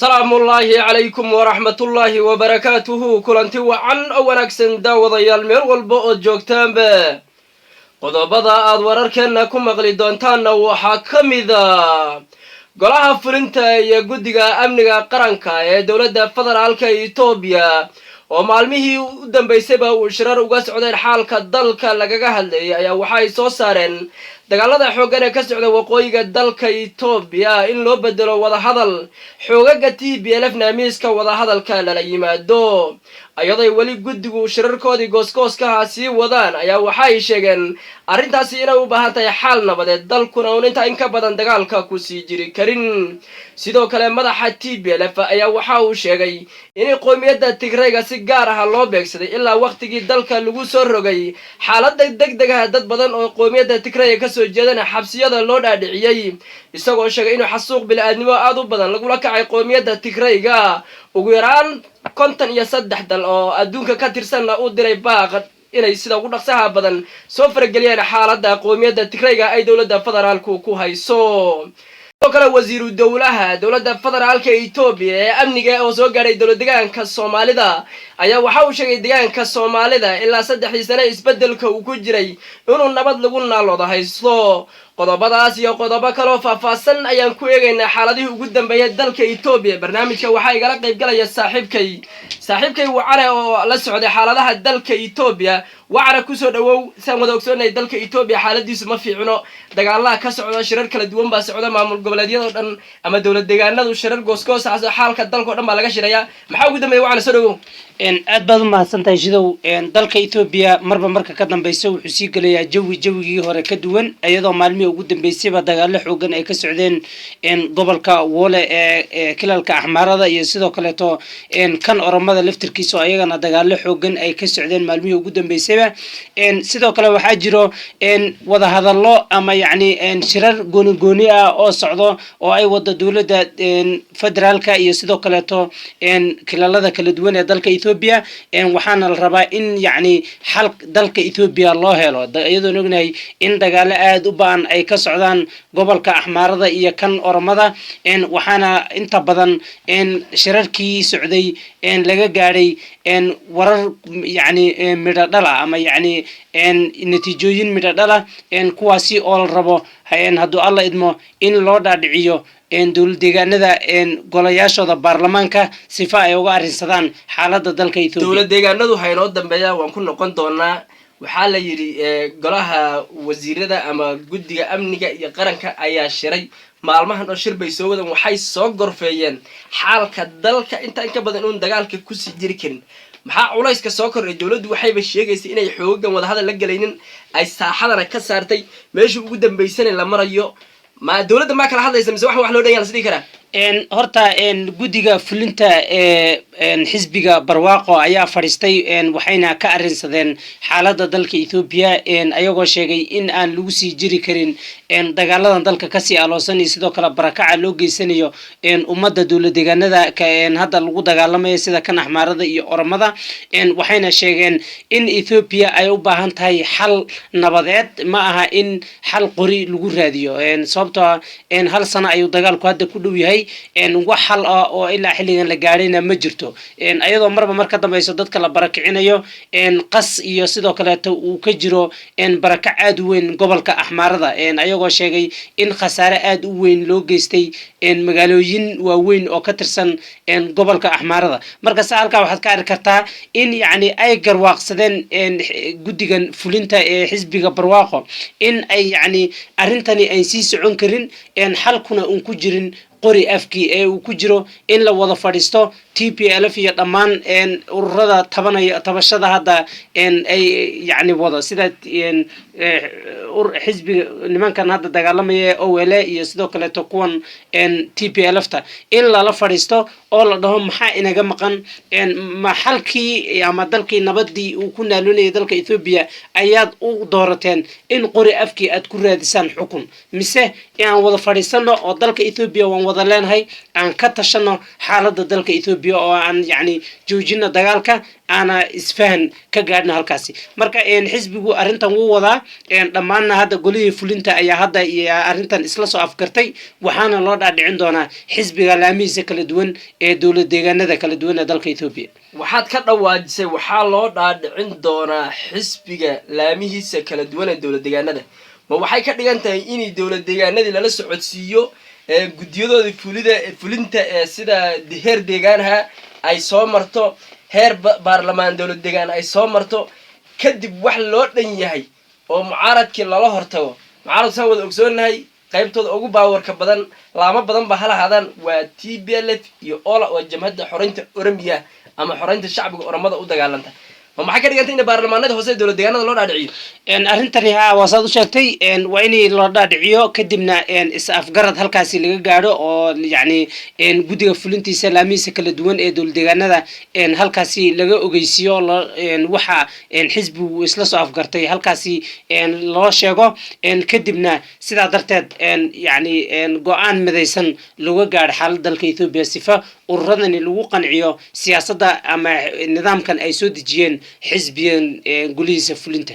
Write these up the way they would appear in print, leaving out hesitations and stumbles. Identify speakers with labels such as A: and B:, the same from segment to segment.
A: السلام الله عليكم ورحمة الله وبركاته كلنتي وعن أوناكسن داوضيال مير والبو جوجتان به qodobada aad wararkeena ku maqli doontaanna waxaa ka mid ah golaha fulinta iyo guddiga amniga qaranka ee dowladda federaalka Itoobiya oo maalmihii u dambeysayba uu shirar uga socday xaalka dalka lagaga hadlayay ayaa waxa ay soo saareen dagaalada xooggan ee ka socda waqooyiga dalka Itoobiya in loo bedelo wada hadal xoogaga TPLF naamiiska wada hadalka la yimaado ayadoo wali guddigu shirarkoodii gooskooskaha sii wadaan ayaa waxa ay sheegeen arrintaasi inay u baahan tahay xal nabadeed dalkuna uu inta in ka badan dagaalka ku sii jiri karin sidoo kale madaxa TPLF ayaa waxa uu sheegay in qoomiyadda Tigrayga si gaar ah loo beegsaday ilaa waqtigii dalka lagu soo rogay xaalad degdeg ah dad badan oo qoomiyadda Tigrayga ka soo jeedana xabsiyada loo dhaadhiciyay isagoo sheegay inuu xasuuq bil'aadnimo aad u badan lagu la kacay qoomiyadda Tigrayga ugu yaraan 53 dal oo adduunka ka tirsan u diray baaq inay sida ugu dhaqsaha badan soo farageliyaan xaaladda qoomiyadda Tigrayga ay dowladda federaalku ku hayso kala wasiiru dowladda federaalka Itoobiya ee amniga oo soo gaaray dowladdeegaanka Soomaalida ayaa waxa uu sheegay deegaanka Soomaalida ilaa 3 sano isbedelka uu ku jiray inuu nabad lagu naaloodo haysto qodobadaas iyo qodobo kale oo faahfaahsan ayaan ku eegaynaa xaaladihii ugu dambeeyay dalka Itoobiya barnaamijka waxa igala qayb galaya saaxiibkay wacare oo la socday xaaladaha dalka Itoobiya wacare ku soo dhawow san wada ogsoonay dalka Itoobiya xaaladiisu ma fiicno dagaalaha ka socda shirar kala duwan baa socda maamul goboleedyada dhan ama dawlad deegaanadu shirar gooskoos ah xaalka dalka dhan baa laga shiraya maxaa ugu dambeeyay wacare soo dhawow
B: aad baad u mahadsantahay shidow dalka Itoobiya marka ka dambayso wuxuu sii galayaa jawigii hore ka duwan iyadoo maalmihii ugu dambeysayba dagaalo xooggan ay ka socdeen gobolka Woole ee kilalka Axmaarada iyo sidoo kale kan Oromada laftirkiisa ayagana dagaalo xooggan ay ka socdeen maalmihii ugu dambeysayba sidoo kale waxaa jiro wada hadallo ama shirar gooni ah oo socdo oo ay wada dowladda federaalka iyo sidoo kale kilalada kala duwan ee dalka Itoobiya waxaana la rabaa in xal dalka Itoobiya loo helo iyadoo ognahay in dagaalo aad u baan ay ka socdaan gobolka Axmaarada iyo kan Oromada waxaana inta badan shirarkii socday laga gaaray warar midho dhala ama natiijooyin midho dhala kuwaasi oo la rabo hadduu alla idmo in loo dhaadhiciyo dowladdeegaanada golayaashooda baarlamaanka sifa ay uga arrinsadaan xaaladda dalka Itoobiya
A: dowladdeegaanadu waxay noo dambeeyaan waan ku noqon doonaa waxaa la yiri golaha wasiirada ama guddiga amniga iyo qaranka ayaa shiray maalmahan oo shir bay soo wadaan waxay soo gorfeeyeen xaalka dalka inta in ka badan in dagaalka ku sii jiri karin maxaa culayska soo kordhay dowladdu waxayba sheegaysay inay xoogan wada hadal la galaynin ay saaxadana ka saartay meeshii ugu dambeysana la marayo ma dowladda ma kala hadlaysa mise wax loo dhan yahay sidii kara
B: horta guddiga fulinta xisbiga barwaaqo ayaa fadhiistay waxayna ka arrinsadeen xaaladda dalka Itoobiya ayagoo sheegay in aan lagu sii jiri karin dagaaladan dalka ka sii aloosan iyo sidoo kale barakaca loo geysanayo ummadda dowladdeegaanada hadda lagu dagaalamayo sida kan Axmaarada iyo Oromada waxayna sheegeen in Itoobiya ay u baahan tahay xal nabadeed ma aha in xal qori lagu raadiyo sababtoo hal sano ayuu dagaalku hadda ku dhow yahay wax xal ah oo ilaa xilligan la gaarayna ma jirto ayadoo mar ka dambayso dadka la barakicinayo qas iyo sidoo kale uu ka jiro barakac aad u weyn gobolka Axmaarada ayagoo sheegay in khasaare aad u weyn loo geystay magaalooyin waaweyn oo ka tirsan gobolka Axmaarada marka halka waxaad ka arki kartaa in ay garwaaqsadeen guddigan fulinta ee xisbiga barwaaqo in ay arrintani ay sii socon karin xalkuna uu ku jirin qori afkii ee uu ku jiro in la wada fadhiisto TPLF iyo dhammaan ururada tabashada hadda ay wada sida xisbiga nimankan hadda dagaalamaya OLA iyo sidoo kale kuwan TPLF-ta in lala fadhiisto oo la dhaho maxaa inaga maqan ma xalkii ama dalkii nabadii uu ku naalonayay dalka Itoobiya ayaad u doorateen in qori afkii aad ku raadisaan xukun mise aan wada fadhiisano oo dalka Itoobiya waan wada leenahay aan ka tashano xaaladda dalka Ethiopia oo aan yacni joojino dagaalka ana isfahan ka gaadhna halkaasi marka xisbigu arrintan wuu wadaa dhammaanna hadda golihii fulinta ayaa hadda iyo arrintan isla soo afgartay waxaana loo dhaadhicin doonaa xisbiga laamihiisa kala duwan ee dowlad deegaanada kala duwan ee dalka Ethiopia
A: waxaad ka dhawaajisay waxaa loo dhaadhicin doonaa xisbiga laamihiisa kala duwan ee dowlad deegaanada ma waxay ka dhigan tahay in dowlad deegaanadii lala socodsiiyo guddiyadoodii fulinta ee sida heer deegaanaha ay soo marto heer baarlamaan dowlad deegaan ay soo marto kadib wax loo dhan yahay oo mucaaradkii lala hortago mucaaradku saan wada ogsoonahay qaybtooda ugu baawarka badan laamo badan ba hala hadaan waa TPLF iyo OLA oo jamhadda xoreynta Oromiya ama xoreynta shacbiga Oromada u dagaalanta ma maxay ka dhigantay in baarlamaanada hoose dowlad deegaanada loo dhaadhiciyo
B: arrintani wasaad u sheegtay waa in loo dhaadhiciyo kadibna is afgarad halkaasi laga gaadho oo yacni guddiga fulintiisa laamihiisa kala duwan ee dowlad deegaanada halkaasi laga ogeysiiyo waxa xisbigu isla soo afgartay halkaasi loo sheego kadibna sidaa darteed yacni go-aan midaysan looga gaadho xaaladda dalka Ethiopia sifa ururadani lagu qanciyo siyaasadda ama nidaamkan ay soo dejiyeen xisbiyan golihiisa fulinta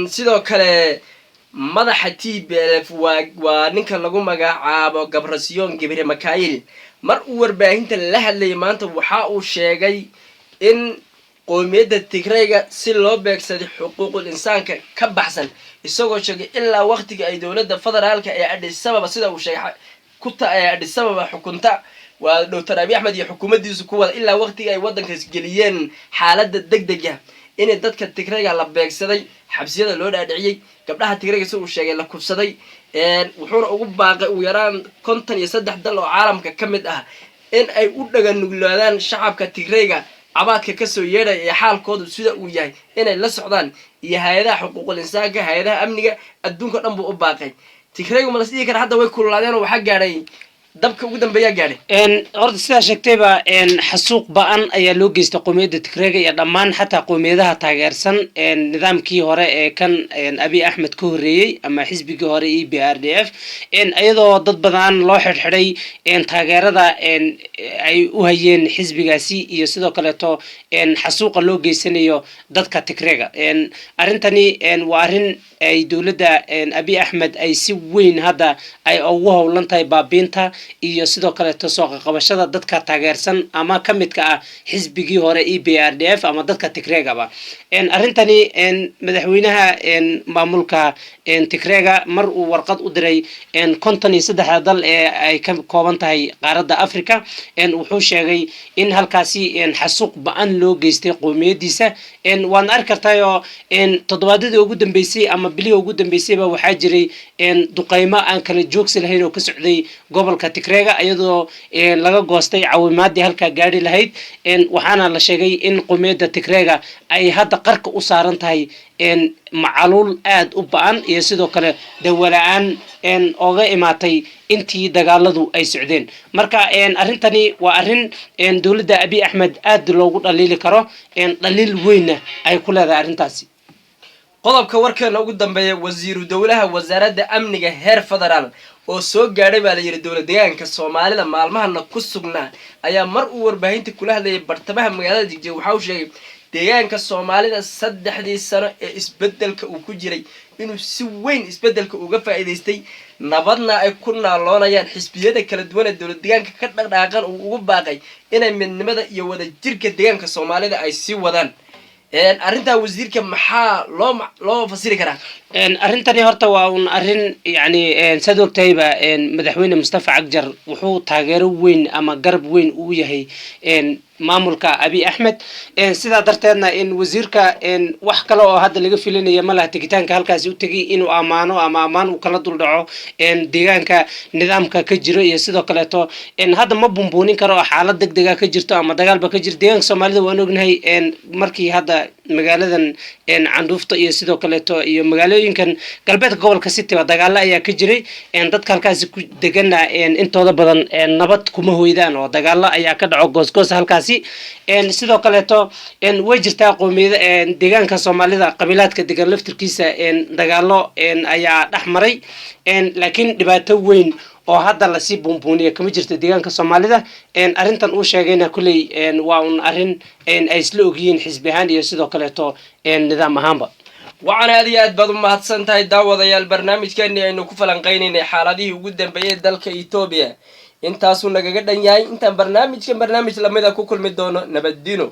A: sidoo kale madaxa TPLF waa ninka lagu magacaabo Gabrasiyon Gebre Makail mar uu warbaahinta la hadlay maanta waxa uu sheegay in qoomiyadda Tigrayga si loo beegsaday xuquuqul insaanka ka baxsan isagoo sheegay ilaa waqtiga ay dowladda federaalka ee Addis Ababa sida uu sheegay Addis Ababa xukunta waa Dr. Abiy Ahmed iyo xukuumaddiisu ku wada ilaa waqtiga ay waddankaas geliyeen xaaladda degdega in dadka Tigrayga la beegsaday xabsiyada loo dhaadhiciyay gabdhaha Tigrayga soo uu sheegay la kufsaday wuxuuna ugu baaqay u yaraan 53 dal oo caalamka ka mid ah in ay u dhagan nuglaadaan shacabka Tigrayga abaadka ka soo yeeray ee xaalkoodu sida uu yahay inay la socdaan iyo hay'adaha xuquuqul insaanka hay'adaha amniga adduunka dhan buu u baaqay Tigraygu ma la sidii kara hadda way kululaadeen oo waxa gaaray dabka ugu dambeeya gaadhay
B: horta sidaa sheegtayba xasuuq ba'an ayaa loo geystay qoomiyadda Tigrayga iyo dhammaan xataa qoomiyadaha taageersan nidaamkii hore ee kan Abiy Ahmed ka horreeyay ama xisbigii hore EPRDF iyadoo dad badan loo xirxiray taageerada ay u hayeen xisbigaasi iyo sidoo kaleeto xasuuqa loo geysanayo dadka Tigrayga arrintani waa arrin ay dowladda Abiy Ahmed ay si weyn hadda ay ugu howlan tahay baabiinta iyo sidoo kale soo qabashada dadka taageersan ama ka midka ah xisbigii hore EPRDF ama dadka Tigrayga ba arrintani madaxweynaha maamulka Tigrayga mar uu warqad u diray 53 dal ee ay ka kooban tahay qaaradda Afrika wuxuu sheegay in halkaasi xasuuq ba'an loo geystay qoomiyadiisa waan arki kartaa toddobaadadii ugu dambeysay ama bilihii ugu dambeysayba waxaa jiray duqeymo aan kala joogsi lahayn oo ka socday gobolka Tigrayga iyadoo laga goostay caawimaadii halka gaari lahayd waxaana la sheegay in qoomiyadda Tigrayga ay hadda qarka u saaran tahay macaluul aad u ba'an iyo sidoo kale dawladaan ooga imaatay intii dagaaladu ay socdeen marka arrintani waa arrin dowladda Abiy Ahmed aad loogu dhaliili karo dhaliil weyn ay ku leedahay arrintaasi
A: qodobka warkeena ugu dambeeya wasiiru dowlaha wasaaradda amniga heer federaal oo soo gaadhay baa la yiri dowlad deegaanka Soomaalida maalmahana ku sugnaa ayaa mar uu warbaahinta kula hadlayay bartamaha magaalada Jigjiga waxa uu sheegay deegaanka Soomaalida 3 sano ee isbedelka uu ku jiray inuu si weyn isbedelka uga faa'iideystay nabadna ay ku naaloonayaan xisbiyada kala duwan ee dowlad deegaanka ka dhaqdhaqaaqan uu ugu baaqay inay midnimada iyo wada jirka deegaanka Soomaalida ay si wadaan arrinta wasiirka maxaa loo fasiri karaa
B: arrintani horta waa un arrin yani sad ogtayba madaxweyne Mustafa Cagjar wuxuu taageero weyn ama garab weyn u yahay maamulka Abiy Ahmed sida darteedna in wasiirka wax kale oo hadda laga filinaya malaha tigitaanka halkaas u tagay inuu amaano ama amaan uu kala dul dhaco deegaanka nidaamka ka jiro iyo sidoo kale to hadda ma bumbuunin karo xaalad degdeg ah ka jirto ama dagaalba ka jiro deegaanka Soomaalida waan ognahay markii hadda magaaladan Candhuufta iyo sidoo kale to iyo magaalooyinkan galbeedka gobolka City dagaal ayaa ka jiray dadka halkaas ku degana intooda badan nabad kuma hooydaan oo dagaal ayaa ka dhaco goosgoos halkaas sidoo kale to way jirtaa qoomiyada deegaanka Soomaalida qabiilaadka degan laftirkiisa dagaalo ayaa dhaxmaray laakiin dhibaato weyn oo hadda la sii buunbuuniya kama jirto deegaanka Soomaalida arrintan uu sheegayna kulay waa un arrin ay isla ogyihiin xisbi ahaan iyo sidoo kale to nidaam ahaanba
A: waxaan aad iyo aad baad u mahadsan tahay daawadayaal barnaamijkeennii aynu ku falanqaynaynay xaaladihii ugu dambeeyay dalka Itoobiya intaasuu nagaga dhan yahay intaan barnaamij lamida ku kulmi doono nabaddiino